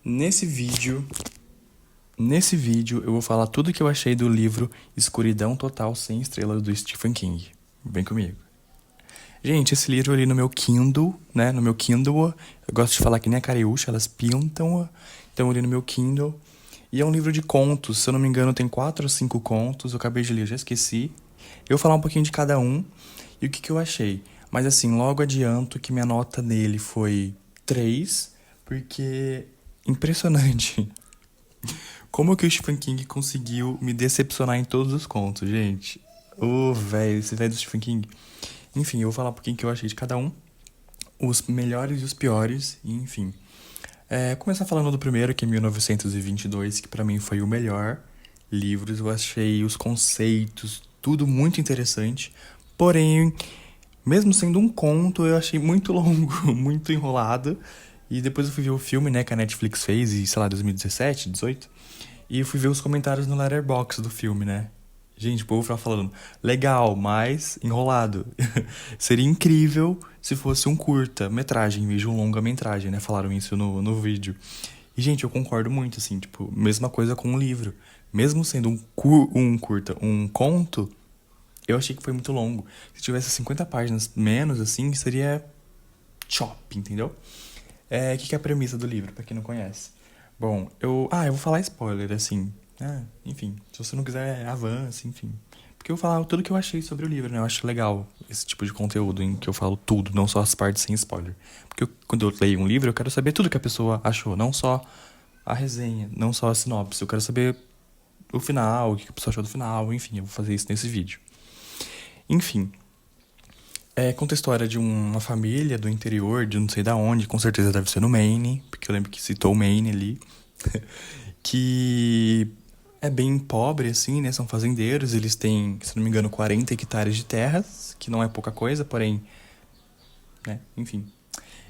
Nesse vídeo, nesse vídeo eu vou falar tudo que eu achei do livro Escuridão Total Sem Estrelas do Stephen King. Vem comigo. Gente, esse livro ali no meu Kindle, né? No meu Kindle, eu gosto de falar que nem a Cariúcha, elas pintam. Então ali no meu Kindle. E é um livro de contos, se eu não me engano tem 4 ou 5 contos, eu acabei de ler, eu já esqueci. Eu vou falar um pouquinho de cada um e o que eu achei. Mas assim, logo adianto que minha nota nele foi 3, porque impressionante. Como que o Stephen King conseguiu me decepcionar em todos os contos, gente? Ô, velho, esse velho do Stephen King. Enfim, eu vou falar um pouquinho que eu achei de cada um. Os melhores e os piores, e enfim. Começar falando do primeiro, que é 1922, que pra mim foi o melhor livro. Eu achei os conceitos, tudo muito interessante. Porém, mesmo sendo um conto, eu achei muito longo, muito enrolado. E depois eu fui ver o filme, né, que a Netflix fez, e sei lá, 2017, 18. E eu fui ver os comentários no Letterboxd do filme, né? Gente, o povo tava falando, legal, mas enrolado. Seria incrível se fosse um curta-metragem em vez de um longa-metragem, né? Falaram isso no vídeo. E, gente, eu concordo muito, assim, tipo, mesma coisa com o livro. Mesmo sendo um curta, um conto, eu achei que foi muito longo. Se tivesse 50 páginas menos, assim, seria chop, entendeu? O que é a premissa do livro, pra quem não conhece? Bom, eu vou falar spoiler, assim. Enfim, se você não quiser, avance, enfim. Porque eu vou falar tudo que eu achei sobre o livro, né? Eu acho legal esse tipo de conteúdo em que eu falo tudo, não só as partes sem spoiler. Porque quando eu leio um livro, eu quero saber tudo que a pessoa achou, não só a resenha, não só a sinopse. Eu quero saber o final, o que a pessoa achou do final, enfim, eu vou fazer isso nesse vídeo. Enfim, conta a história de uma família do interior, de não sei da onde, com certeza deve ser no Maine, porque eu lembro que citou o Maine ali, que é bem pobre, assim, né? São fazendeiros, eles têm, se não me engano, 40 hectares de terras, que não é pouca coisa, porém, né? Enfim.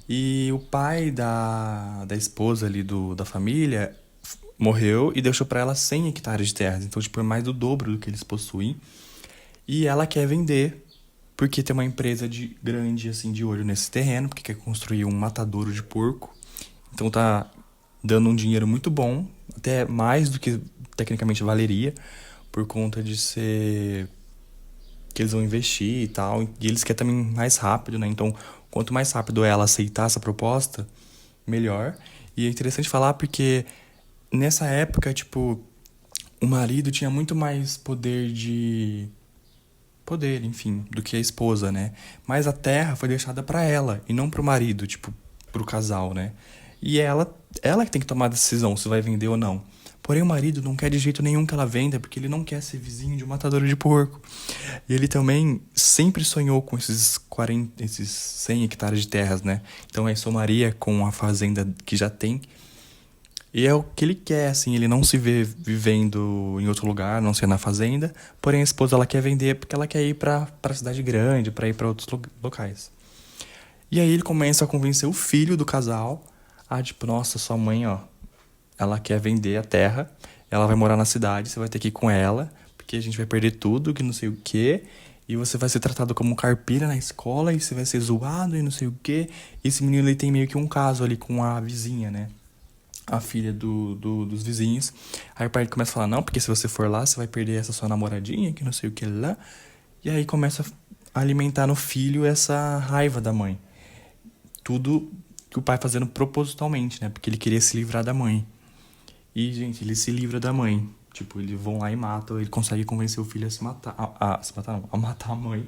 E o pai da esposa ali da família morreu e deixou pra ela 100 hectares de terras, então, tipo, é mais do dobro do que eles possuem. E ela quer vender, porque tem uma empresa grande, assim, de olho nesse terreno, porque quer construir um matadouro de porco. Então tá dando um dinheiro muito bom, até mais do que tecnicamente valeria, por conta de ser que eles vão investir e tal. E eles querem também mais rápido, né? Então, quanto mais rápido ela aceitar essa proposta, melhor. E é interessante falar porque nessa época, tipo, o marido tinha muito mais poder, enfim, do que a esposa, né? Mas a terra foi deixada pra ela e não pro marido, tipo, pro casal, né? E ela que tem que tomar a decisão se vai vender ou não. Porém, o marido não quer de jeito nenhum que ela venda, porque ele não quer ser vizinho de um matador de porco. E ele também sempre sonhou com esses 40, esses 100 hectares de terras, né? Então aí somaria com a fazenda que já tem. E é o que ele quer, assim, ele não se vê vivendo em outro lugar, não ser na fazenda, porém a esposa ela quer vender porque ela quer ir pra cidade grande, pra ir pra outros locais. E aí ele começa a convencer o filho do casal tipo, nossa, sua mãe, ó, ela quer vender a terra, ela vai morar na cidade, você vai ter que ir com ela, porque a gente vai perder tudo, que não sei o quê, e você vai ser tratado como caipira na escola, e você vai ser zoado e não sei o quê. E esse menino ele tem meio que um caso ali com a vizinha, né? A filha dos vizinhos. Aí o pai começa a falar, não, porque se você for lá, você vai perder essa sua namoradinha, que não sei o que lá. E aí começa a alimentar no filho essa raiva da mãe. Tudo que o pai fazendo propositalmente, né? Porque ele queria se livrar da mãe. E, gente, ele se livra da mãe. Tipo, eles vão lá e matam, ele consegue convencer o filho a se matar. Se matar não, a matar a mãe.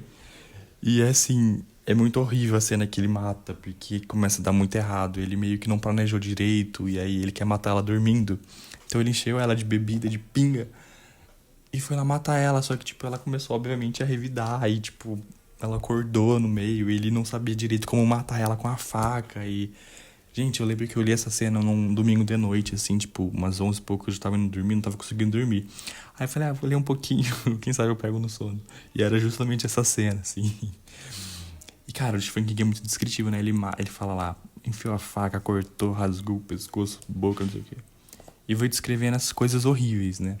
E é assim, é muito horrível a cena que ele mata, porque começa a dar muito errado. Ele meio que não planejou direito, e aí ele quer matar ela dormindo. Então ele encheu ela de bebida, de pinga, e foi lá matar ela. Só que, tipo, ela começou, obviamente, a revidar. Aí, tipo, ela acordou no meio, e ele não sabia direito como matar ela com a faca. E, gente, eu lembro que eu li essa cena num domingo de noite, assim, tipo, umas 11 e pouco, eu já tava indo dormir, não tava conseguindo dormir. Aí eu falei, vou ler um pouquinho, quem sabe eu pego no sono. E era justamente essa cena, assim. E, cara, o Stephen King é muito descritivo, né? Ele fala lá, enfiou a faca, cortou, rasgou o pescoço, boca, não sei o quê. E vai descrevendo essas coisas horríveis, né?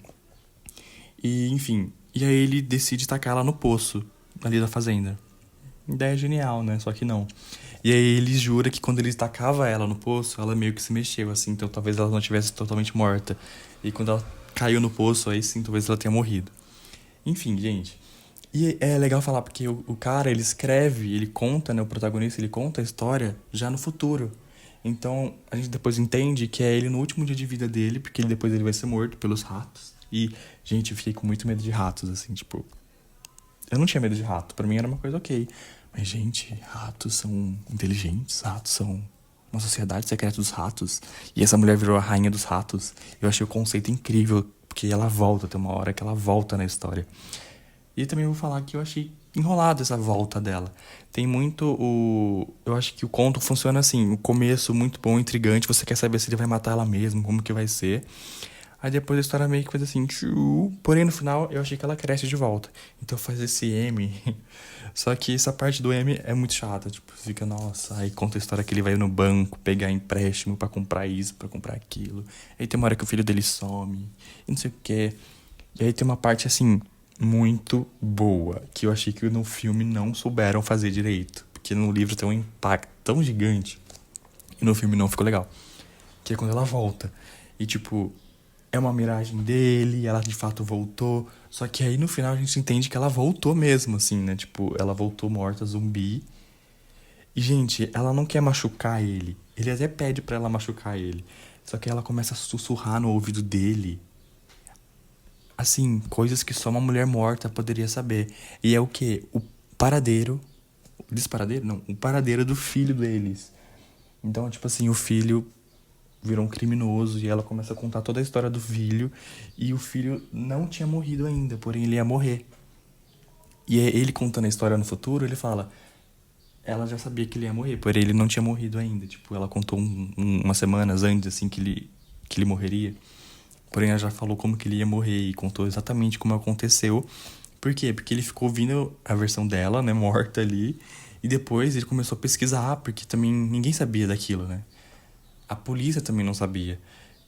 E, enfim, e aí ele decide tacar ela no poço, ali da fazenda. Ideia genial, né? Só que não. E aí ele jura que quando ele tacava ela no poço, ela meio que se mexeu, assim, então talvez ela não tivesse totalmente morta. E quando ela caiu no poço, aí sim, talvez ela tenha morrido. Enfim, gente. E é legal falar porque o cara, ele escreve, ele conta, né, o protagonista, ele conta a história já no futuro. Então, a gente depois entende que é ele no último dia de vida dele, porque depois ele vai ser morto pelos ratos. E, gente, eu fiquei com muito medo de ratos, assim, tipo, eu não tinha medo de rato, pra mim era uma coisa ok. Mas, gente, ratos são inteligentes, ratos são uma sociedade secreta dos ratos. E essa mulher virou a rainha dos ratos. Eu achei o conceito incrível, porque ela volta, tem uma hora que ela volta na história. E também vou falar que eu achei enrolado essa volta dela. Tem muito o. Eu acho que o conto funciona assim: o começo muito bom, intrigante, você quer saber se ele vai matar ela mesmo, como que vai ser. Aí depois a história meio que faz assim, tchu. Porém no final eu achei que ela cresce de volta. Então faz esse M. Só que essa parte do M é muito chata. Tipo, fica, nossa, aí conta a história que ele vai no banco pegar empréstimo pra comprar isso, pra comprar aquilo. Aí tem uma hora que o filho dele some, e não sei o quê. E aí tem uma parte assim, muito boa, que eu achei que no filme não souberam fazer direito. Porque no livro tem um impacto tão gigante, e no filme não ficou legal. Que é quando ela volta. E tipo, é uma miragem dele, ela de fato voltou. Só que aí no final a gente entende que ela voltou mesmo, assim, né? Tipo, ela voltou morta, zumbi. E, gente, ela não quer machucar ele. Ele até pede pra ela machucar ele. Só que ela começa a sussurrar no ouvido dele. Assim, coisas que só uma mulher morta poderia saber. E é o quê? O paradeiro. Disparadeiro? Não. O paradeiro do filho deles. Então, tipo assim, o filho virou um criminoso e ela começa a contar toda a história do filho. E o filho não tinha morrido ainda, porém ele ia morrer. E é ele contando a história no futuro, ele fala: ela já sabia que ele ia morrer, porém ele não tinha morrido ainda. Tipo, ela contou umas semanas antes, assim, que ele morreria. Porém, ela já falou como que ele ia morrer e contou exatamente como aconteceu. Por quê? Porque ele ficou ouvindo a versão dela, né, morta ali. E depois ele começou a pesquisar, porque também ninguém sabia daquilo, né? A polícia também não sabia.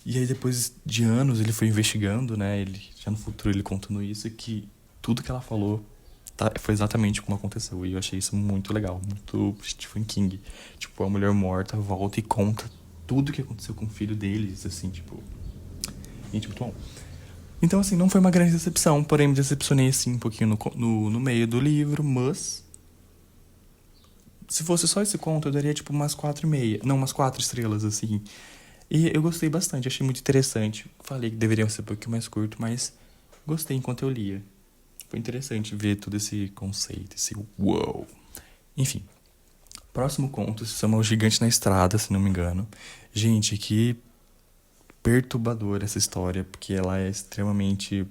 E aí depois de anos ele foi investigando, né? Ele, já no futuro ele contando isso, que tudo que ela falou foi exatamente como aconteceu. E eu achei isso muito legal, muito Stephen King. Tipo, a mulher morta volta e conta tudo que aconteceu com o filho deles, assim, tipo... Gente, muito bom. Então, assim, não foi uma grande decepção, porém me decepcionei, assim, um pouquinho no meio do livro, mas... Se fosse só esse conto, eu daria, tipo, umas 4,5. Não, umas 4 estrelas, assim. E eu gostei bastante, achei muito interessante. Falei que deveria ser um pouquinho mais curto, mas gostei enquanto eu lia. Foi interessante ver todo esse conceito, esse wow. Enfim, próximo conto se chama O Gigante na Estrada, se não me engano. Gente, que perturbadora essa história, porque ela é extremamente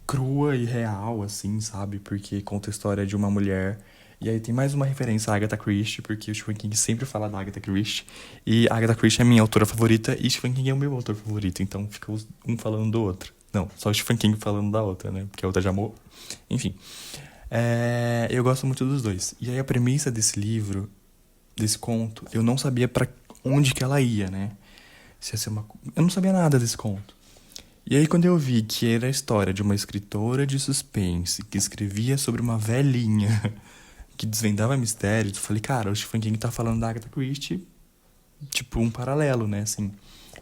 crua e real, assim, sabe? Porque conta a história de uma mulher. E aí tem mais uma referência à Agatha Christie, porque o Stephen King sempre fala da Agatha Christie. E a Agatha Christie é a minha autora favorita e Stephen King é o meu autor favorito. Então fica um falando do outro. Não, só o Stephen King falando da outra, né? Porque a outra já amou. Enfim. Eu gosto muito dos dois. E aí a premissa desse livro, desse conto, eu não sabia pra onde que ela ia, né? Se ia ser uma... Eu não sabia nada desse conto. E aí, quando eu vi que era a história de uma escritora de suspense que escrevia sobre uma velhinha que desvendava mistérios, eu falei, cara, o Stephen King tá falando da Agatha Christie, tipo, um paralelo, né, assim.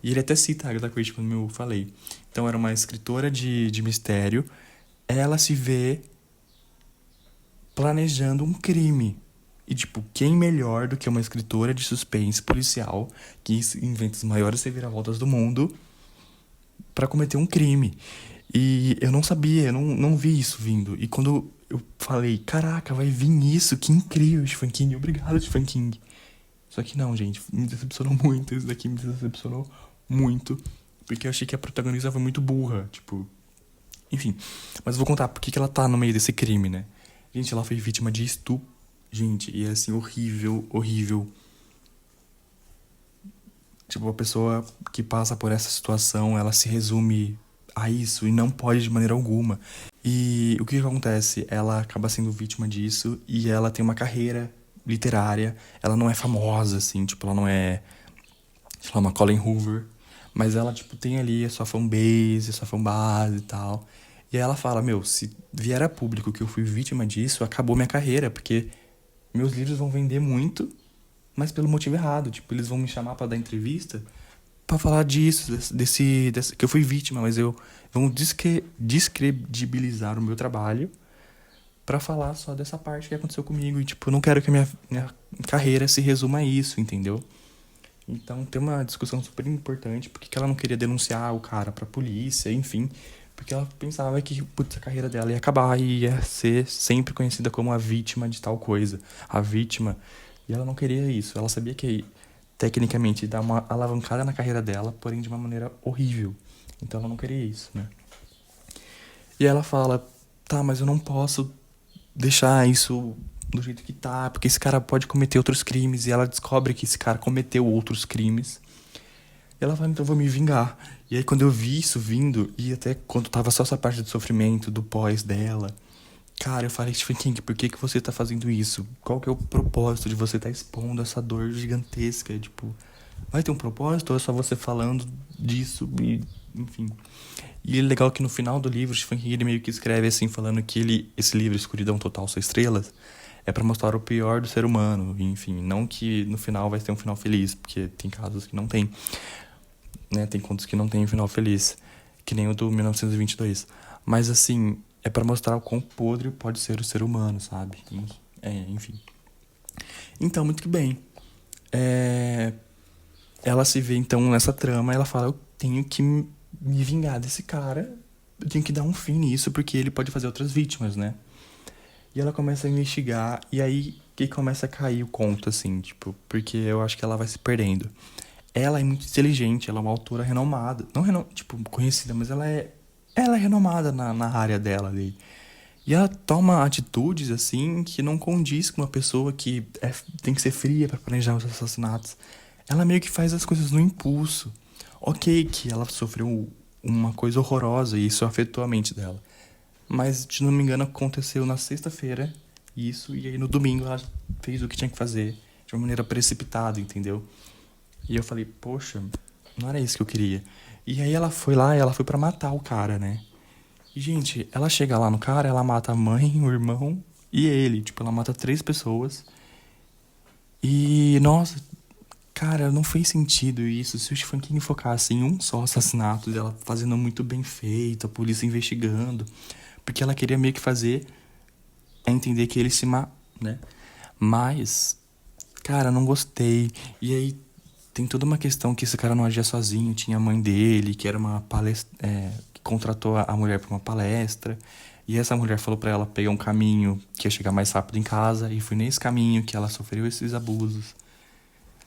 E ele até cita a Agatha Christie quando eu falei. Então, era uma escritora de mistério, ela se vê planejando um crime. E, tipo, quem melhor do que uma escritora de suspense policial que inventa as maiores reviravoltas do mundo pra cometer um crime. E eu não sabia, eu não vi isso vindo. E quando eu falei, caraca, vai vir isso, que incrível, Stephen King, obrigado, Stephen King. Só que não, gente, me decepcionou muito, isso daqui me decepcionou muito. Porque eu achei que a protagonista foi muito burra, tipo... Enfim, mas eu vou contar por que ela tá no meio desse crime, né? Gente, ela foi vítima de estupro. Gente, e é assim, horrível, horrível. Tipo, a pessoa que passa por essa situação, ela se resume a isso e não pode de maneira alguma. E o que acontece? Ela acaba sendo vítima disso e ela tem uma carreira literária. Ela não é famosa, assim, tipo, ela não é, sei lá, uma Colin Hoover. Mas ela, tipo, tem ali a sua fanbase, a sua fanbase e tal. E aí ela fala, meu, se vier a público que eu fui vítima disso, acabou minha carreira, porque meus livros vão vender muito, mas pelo motivo errado. Tipo, eles vão me chamar pra dar entrevista pra falar disso, que eu fui vítima, mas eu vão descredibilizar o meu trabalho pra falar só dessa parte que aconteceu comigo. E, tipo, eu não quero que a minha carreira se resuma a isso, entendeu? Então tem uma discussão super importante, porque que ela não queria denunciar o cara pra polícia, enfim, porque ela pensava que, putz, a carreira dela ia acabar e ia ser sempre conhecida como a vítima de tal coisa, a vítima. E ela não queria isso, ela sabia que tecnicamente dá uma alavancada na carreira dela, porém de uma maneira horrível. Então ela não queria isso, né? E ela fala, tá, mas eu não posso deixar isso do jeito que tá, porque esse cara pode cometer outros crimes, e ela descobre que esse cara cometeu outros crimes. E ela fala, então eu vou me vingar. E aí quando eu vi isso vindo, e até quando tava só essa parte do sofrimento, do pós dela, cara, eu falei, Stephen King, por que que você tá fazendo isso? Qual que é o propósito de você tá expondo essa dor gigantesca? Tipo, vai ter um propósito ou é só você falando disso e, enfim. E é legal que no final do livro, Stephen King ele meio que escreve assim, falando que esse livro, Escuridão Total, 6 estrelas, é pra mostrar o pior do ser humano. Enfim, não que no final vai ter um final feliz, porque tem casos que não tem, né? Tem contos que não tem um final feliz, que nem o do 1922. Mas assim, é pra mostrar o quão podre pode ser o ser humano, sabe? Enfim. Então, muito que bem. É, ela se vê então nessa trama, ela fala, eu tenho que me vingar desse cara, eu tenho que dar um fim nisso, porque ele pode fazer outras vítimas, né? E ela começa a investigar, e aí que começa a cair o conto, assim, tipo, porque eu acho que ela vai se perdendo. Ela é muito inteligente, ela é uma autora renomada, não tipo, conhecida, mas ela é renomada na área dela ali. E ela toma atitudes, assim, que não condiz com uma pessoa que tem que ser fria pra planejar os assassinatos. Ela meio que faz as coisas no impulso. Ok, que ela sofreu uma coisa horrorosa e isso afetou a mente dela. Mas, se não me engano, aconteceu na sexta-feira isso, e aí no domingo ela fez o que tinha que fazer de uma maneira precipitada, entendeu? E eu falei, poxa, não era isso que eu queria. E aí ela foi lá e ela foi pra matar o cara, né? E, gente, ela chega lá no cara, ela mata a mãe, o irmão e ele. Tipo, ela mata 3 pessoas. E, nossa, cara, não fez sentido isso. Se o Stephen King focasse em um só assassinato, dela fazendo muito bem feito, a polícia investigando. Porque ela queria meio que fazer entender que ele né? Mas, cara, não gostei. E aí tem toda uma questão que esse cara não agia sozinho. Tinha a mãe dele, que era uma palestra, que contratou a mulher para uma palestra. E essa mulher falou pra ela pegar um caminho que ia chegar mais rápido em casa. E foi nesse caminho que ela sofreu esses abusos.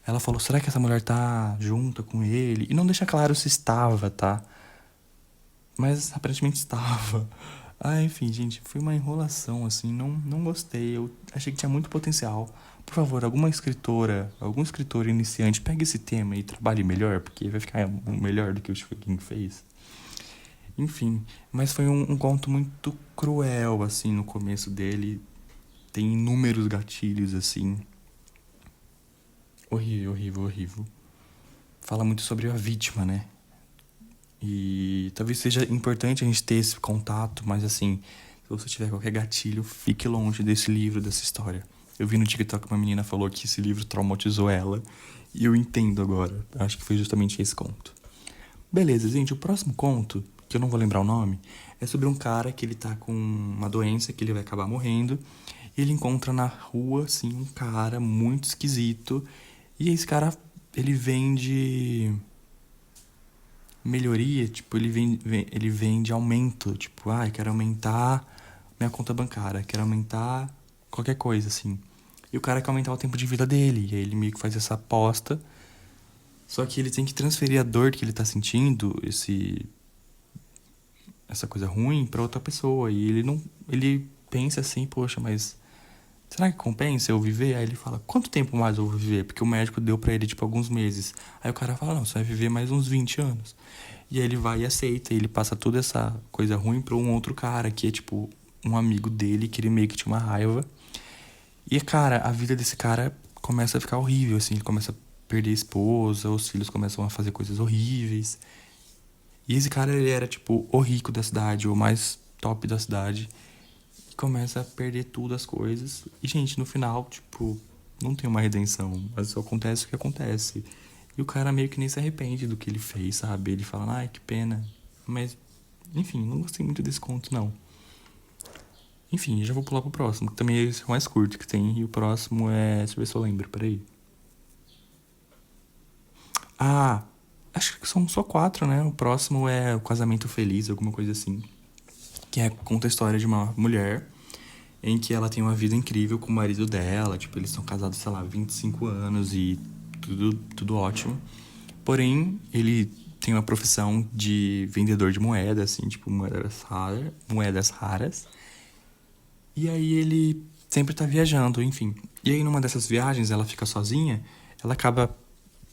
Ela falou, será que essa mulher tá junta com ele? E não deixa claro se estava, tá? Mas aparentemente estava. Ah, enfim, gente, foi uma enrolação, assim, não gostei. Eu achei que tinha muito potencial. Por favor, alguma escritora, algum escritor iniciante, pegue esse tema e trabalhe melhor, porque vai ficar melhor do que o Stephen King fez. Enfim, mas foi um conto muito cruel, assim, no começo dele. Tem inúmeros gatilhos, assim. Horrível, horrível, horrível. Fala muito sobre a vítima, né? E talvez seja importante a gente ter esse contato, mas assim, se você tiver qualquer gatilho, fique longe desse livro, dessa história. Eu vi no TikTok uma menina falou que esse livro traumatizou ela, e eu entendo agora. Acho que foi justamente esse conto. Beleza, gente, o próximo conto, que eu não vou lembrar o nome, é sobre um cara que ele tá com uma doença, que ele vai acabar morrendo, e ele encontra na rua, assim, um cara muito esquisito, e esse cara, ele vende melhoria, tipo, ele vem de aumento, tipo, eu quero aumentar minha conta bancária, quero aumentar qualquer coisa, assim. E o cara quer aumentar o tempo de vida dele, e aí ele meio que faz essa aposta, só que ele tem que transferir a dor que ele tá sentindo, essa coisa ruim, pra outra pessoa, e ele pensa assim, poxa, mas será que compensa eu viver? Aí ele fala, quanto tempo mais eu vou viver? Porque o médico deu pra ele, tipo, alguns meses. Aí o cara fala, não, você vai viver mais uns 20 anos. E aí ele vai e aceita, e ele passa toda essa coisa ruim pra um outro cara, que é, tipo, um amigo dele, que ele meio que tinha uma raiva. E, cara, a vida desse cara começa a ficar horrível, assim, ele começa a perder a esposa, os filhos começam a fazer coisas horríveis. E esse cara, ele era, tipo, o rico da cidade, o mais top da cidade. começa a perder tudo as coisas. E, gente, no final, tipo, não tem uma redenção. Mas só acontece o que acontece. E o cara meio que nem se arrepende do que ele fez, sabe? Ele fala, ai, que pena. Mas, enfim, não gostei muito desse conto, não. Enfim, já vou pular pro próximo, que também é esse o mais curto que tem. E o próximo é. Deixa eu ver se eu lembro, peraí. Ah, acho que são só quatro, né? O próximo é o Casamento Feliz, alguma coisa assim. Que conta a história de uma mulher em que ela tem uma vida incrível com o marido dela. Tipo, eles são casados, sei lá, 25 anos e tudo ótimo. Porém, ele tem uma profissão de vendedor de moedas, assim, tipo, moedas raras. E aí ele sempre tá viajando, enfim. E aí numa dessas viagens ela fica sozinha, ela acaba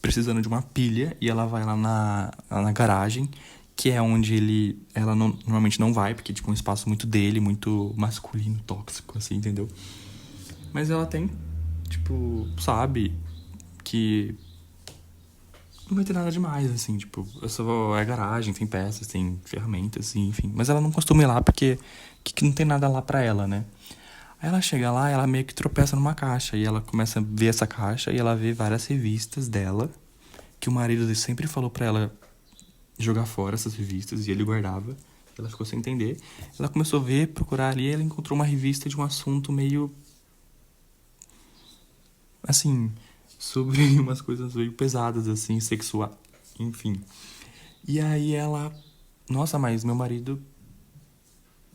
precisando de uma pilha e ela vai lá na garagem, que é onde ela normalmente não vai, porque tipo, é um espaço muito dele, muito masculino, tóxico, assim, entendeu? Mas ela tem, tipo, sabe que não vai ter nada demais, assim, tipo, é garagem, tem peças, tem ferramentas, assim, enfim. Mas ela não costuma ir lá porque que não tem nada lá pra ela, né? Aí ela chega lá e ela meio que tropeça numa caixa. E ela começa a ver essa caixa e ela vê várias revistas dela. Que o marido dele sempre falou pra ela jogar fora essas revistas e ele guardava. Ela ficou sem entender. Ela começou a ver, procurar ali e ela encontrou uma revista de um assunto meio. Assim. Sobre umas coisas meio pesadas, assim, sexual. Enfim. E aí ela. Nossa, mas meu marido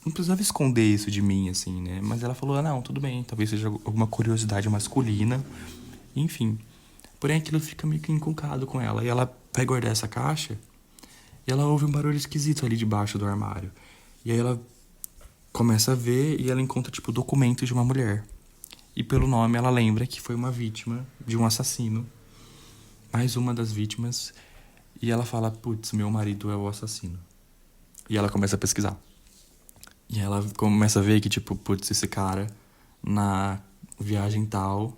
não precisava esconder isso de mim, assim, né? Mas ela falou, não, tudo bem, talvez seja alguma curiosidade masculina, enfim. Porém, aquilo fica meio que inculcado com ela. E ela vai guardar essa caixa e ela ouve um barulho esquisito ali debaixo do armário. E aí ela começa a ver e ela encontra, tipo, documentos de uma mulher. E pelo nome ela lembra que foi uma vítima de um assassino. Mais uma das vítimas. E ela fala, putz, meu marido é o assassino. E ela começa a pesquisar. E ela começa a ver que, tipo, putz, esse cara, na viagem tal,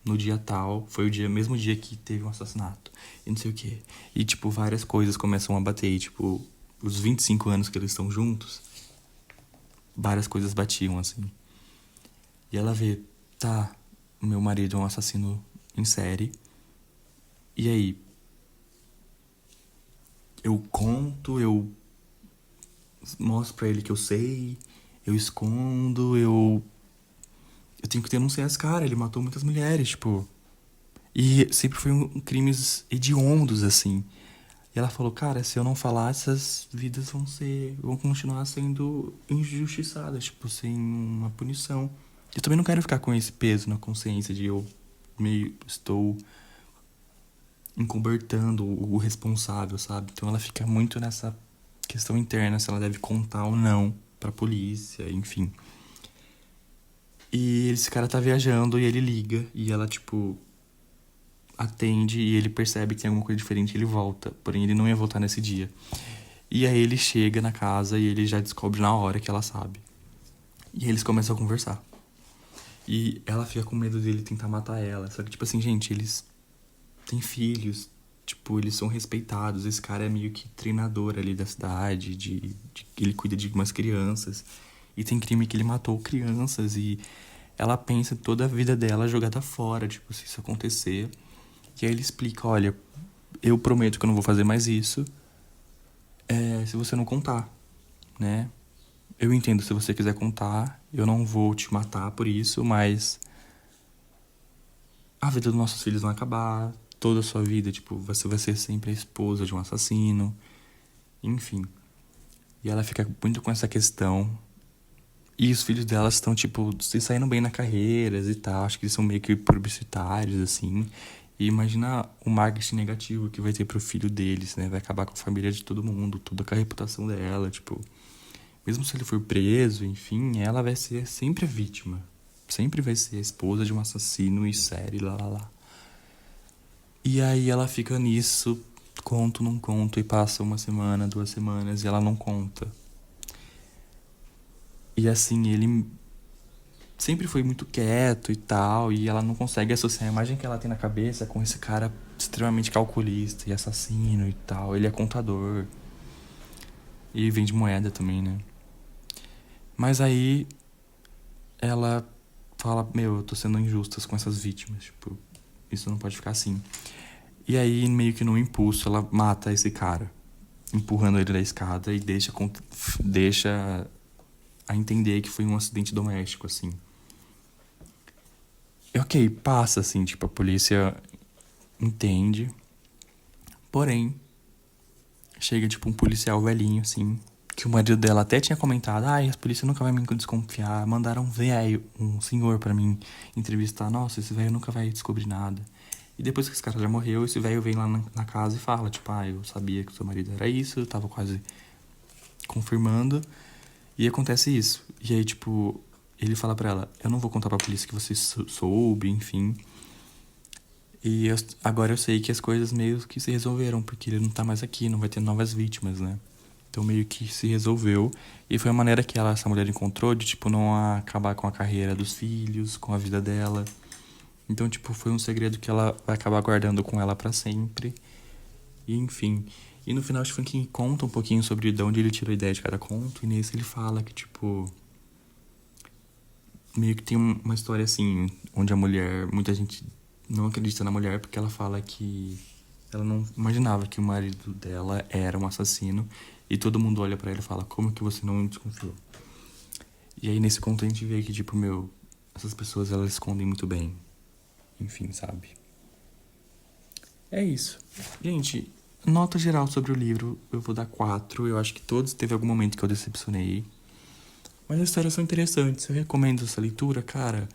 no dia tal, foi mesmo dia que teve um assassinato. E não sei o quê. E, tipo, várias coisas começam a bater. E, tipo, os 25 anos que eles estão juntos, várias coisas batiam, assim. E ela vê, tá, meu marido é um assassino em série. E aí? Eu conto, eu mostro pra ele que eu sei, eu escondo, eu tenho que denunciar esse cara, ele matou muitas mulheres, tipo. E sempre foi crimes hediondos, assim. E ela falou, cara, se eu não falar, essas vidas vão continuar sendo injustiçadas, tipo, sem uma punição. Eu também não quero ficar com esse peso na consciência de eu meio estou encobertando o responsável, sabe? Então ela fica muito nessa questão interna, se ela deve contar ou não pra polícia, enfim. E esse cara tá viajando e ele liga e ela, tipo, atende e ele percebe que tem alguma coisa diferente e ele volta. Porém, ele não ia voltar nesse dia. E aí ele chega na casa e ele já descobre na hora que ela sabe. E aí eles começam a conversar. E ela fica com medo dele tentar matar ela. Só que, tipo assim, gente, eles têm filhos. Tipo, eles são respeitados. Esse cara é meio que treinador ali da cidade. Ele cuida de umas crianças. E tem crime que ele matou crianças. E ela pensa toda a vida dela jogada fora. Tipo, se isso acontecer. E aí ele explica, olha, eu prometo que eu não vou fazer mais isso, se você não contar, né? Eu entendo se você quiser contar, eu não vou te matar por isso, mas a vida dos nossos filhos vai acabar, toda a sua vida, tipo, você vai ser sempre a esposa de um assassino, enfim. E ela fica muito com essa questão. E os filhos delas estão, tipo, se saindo bem na carreira e tal. Acho que eles são meio que publicitários, assim. E imagina o marketing negativo que vai ter pro filho deles, né? Vai acabar com a família de todo mundo, toda com a reputação dela, tipo. Mesmo se ele for preso, enfim, ela vai ser sempre a vítima. Sempre vai ser a esposa de um assassino em série, lá, lá, lá. E aí ela fica nisso, conto, não conto, e passa uma semana, 2 semanas, e ela não conta. E assim, ele sempre foi muito quieto e tal, e ela não consegue associar a imagem que ela tem na cabeça com esse cara extremamente calculista e assassino e tal. Ele é contador. E vende moeda também, né? Mas aí ela fala, meu, eu tô sendo injusta com essas vítimas, tipo, isso não pode ficar assim. E aí, meio que no impulso, ela mata esse cara, empurrando ele da escada e deixa a entender que foi um acidente doméstico, assim. E ok, passa, assim, tipo, a polícia entende. Porém, chega, tipo, um policial velhinho, assim, que o marido dela até tinha comentado, a polícia nunca vai me desconfiar, mandaram um velho, um senhor pra mim entrevistar, nossa, esse velho nunca vai descobrir nada. E depois que esse cara já morreu, esse velho vem lá na casa e fala, tipo, eu sabia que o seu marido era isso, eu tava quase confirmando, e acontece isso. E aí, tipo, ele fala pra ela, eu não vou contar pra polícia que você soube, enfim. E agora eu sei que as coisas meio que se resolveram, porque ele não tá mais aqui, não vai ter novas vítimas, né? Então meio que se resolveu. E foi a maneira que essa mulher encontrou de, tipo, não acabar com a carreira dos filhos, com a vida dela. Então, tipo, foi um segredo que ela vai acabar guardando com ela pra sempre. E enfim. E no final, Stephen King conta um pouquinho sobre de onde ele tirou a ideia de cada conto. E nesse ele fala que, tipo, meio que tem uma história assim, onde a mulher, muita gente não acredita na mulher porque ela fala que ela não imaginava que o marido dela era um assassino e todo mundo olha pra ela e fala, como que você não desconfiou? E aí nesse conto a gente vê que, tipo, meu, essas pessoas elas escondem muito bem. Enfim, sabe? É isso. Gente, nota geral sobre o livro, eu vou dar 4. Eu acho que todos teve algum momento que eu decepcionei. Mas as histórias são interessantes. Eu recomendo essa leitura, cara.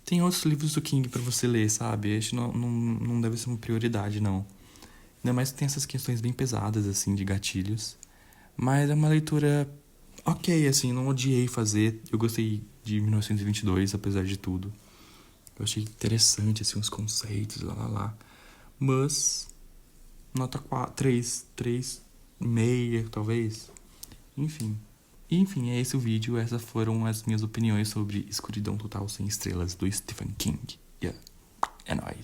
Tem outros livros do King pra você ler, sabe? Este não deve ser uma prioridade, não. Ainda mais que tem essas questões bem pesadas, assim, de gatilhos. Mas é uma leitura ok, assim, não odiei fazer. Eu gostei de 1922, apesar de tudo. Eu achei interessante, assim, os conceitos, lá. Mas, nota 4, 3, meia, talvez. Enfim. Enfim, é esse o vídeo. Essas foram as minhas opiniões sobre Escuridão Total Sem Estrelas, do Stephen King. Yeah. É nóis.